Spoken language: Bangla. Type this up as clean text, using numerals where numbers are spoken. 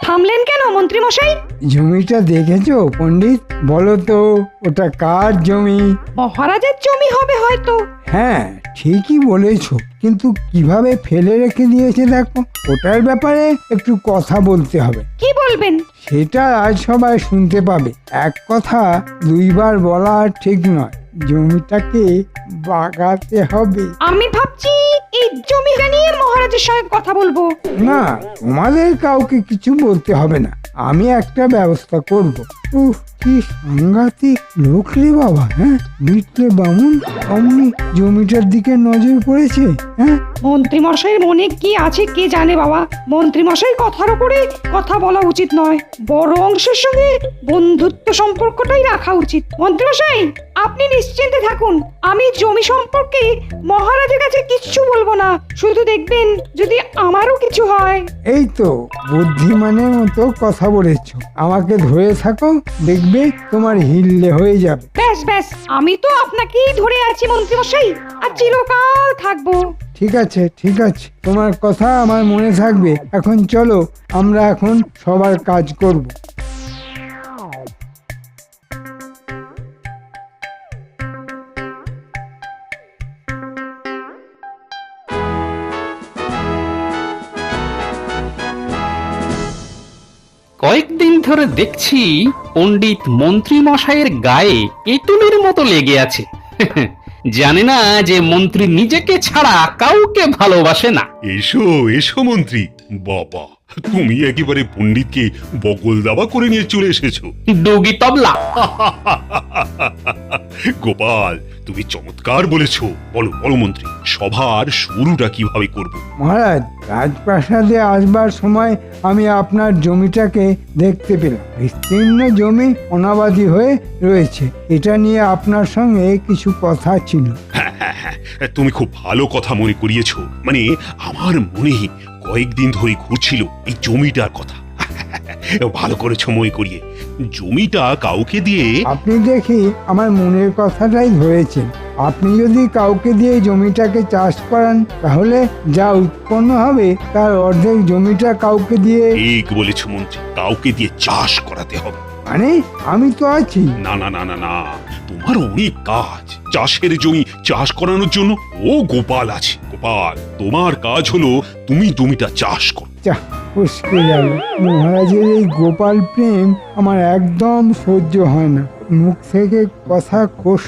থামলেন কেন মন্ত্রী মশাই? জমিটা দেখেছো পণ্ডিত? বলো তো ওটা কার জমি? মহারাজের জমি হবে হয়তো। হ্যাঁ ঠিকই বলেছো, কিন্তু কিভাবে ফেলে রেখে দিয়েছে দেখো। ওটার ব্যাপারে একটু কথা বলতে হবে। কি বলবেন? সেটা আজ সবাই শুনতে পাবে। এক কথা দুইবার বলা ঠিক নয়। জমিটাকে বাগাতে হবে। আমি ভাবছি এই জমিটা নিয়ে মহারাজের সঙ্গে কথা বলবো। না, তোমাদের কাউকে কিছু বলতে হবে না, আমি একটা ব্যবস্থা করব। উফ, কি সাংঘাতিক লোক রে বাবা! হ্যাঁ, বিটলে বামুন অমনি জমিটার দিকে নজর পড়েছে। হ্যাঁ, মন্ত্রী মশাইয়ের মনে কি আছে কে জানে বাবা। মন্ত্রী মশাই কথার উপরে কথা বলা উচিত নয়, বড় অংশের সঙ্গে বন্ধুত্ব সম্পর্কটাই রাখা উচিত। মন্ত্রী মশাই আপনি নিশ্চিন্তে থাকুন, আমি জমি সম্পর্কে মহারাজের কাছে কিচ্ছু বলবো না। শুধু দেখবেন যদি আমারও কিছু হয়। এই তো বুদ্ধিমানের মতো কথা বলেছো। আমাকে ধরে থাকো, দেখবে তোমার হিললে হয়ে যাবে। ব্যাস ব্যাস, আমি তো আপনাকেই ধরে আছি মন্ত্রী মশাই, আর চিরকাল থাকবো। ঠিক আছে ঠিক আছে, তোমার কথা আমার মনে থাকবে। এখন চলো, আমরা এখন সবার কাজ করব। কয়েকদিন ধরে দেখছি পণ্ডিত মন্ত্রী মশাইয়ের গায়ে এঁতুলের মতো লেগে আছে। জানে না যে মন্ত্রী নিজেকে ছাড়া কাউকে ভালোবাসে না। এসো এসো মন্ত্রী। বাবা, তুমি একেবারে পণ্ডিতকে বগল দাবা করে নিয়ে চলে এসেছো। ডুগি তবলা। গোপাল, তুমি চমৎকার বলেছো। বলো বলো মন্ত্রী, সভার শুরুটা কিভাবে করব? মহারাজ, রাজপ্রাসাদে আসবার সময় আমি আপনার জমিটাকে দেখতে পেলাম। বিস্তীর্ণ জমি অনাবাদী হয়ে রয়েছে। এটা নিয়ে আপনার সঙ্গে কিছু কথা ছিল। হ্যাঁ, তুমি খুব ভালো কথা মনে করিয়েছো। মানে আমার মনে কয়েকদিন ধরে ঘুরছিল এই জমিটার কথা। ভালো করেছো মনে করিয়ে। জমিটা কাউকে দিয়ে আপনি দেখি আমার মনের কথাটাই ধরেছেন। আপনি যদি কাউকে দিয়ে জমিটাকে চাষ করান, তাহলে যা উৎপন্ন হবে তার অর্ধেক জমিটা কাউকে দিয়ে। ঠিক বলেছো মন্ত্রী, কাউকে দিয়ে চাষ করাতে হবে। মানে আমি তো আছি। না না না না না, তোমার অনেক কাজ। চাষের জমি চাষ করানোর জন্য ও গোপাল আছে। গোপাল, তোমার কাজ হলো তুমি জমিটা চাষ করো। যা উস্কে গেল। মহারাজের এই গোপাল প্রেম আমার একদম সহ্য হয় না। মুখ থেকে কথা কোষ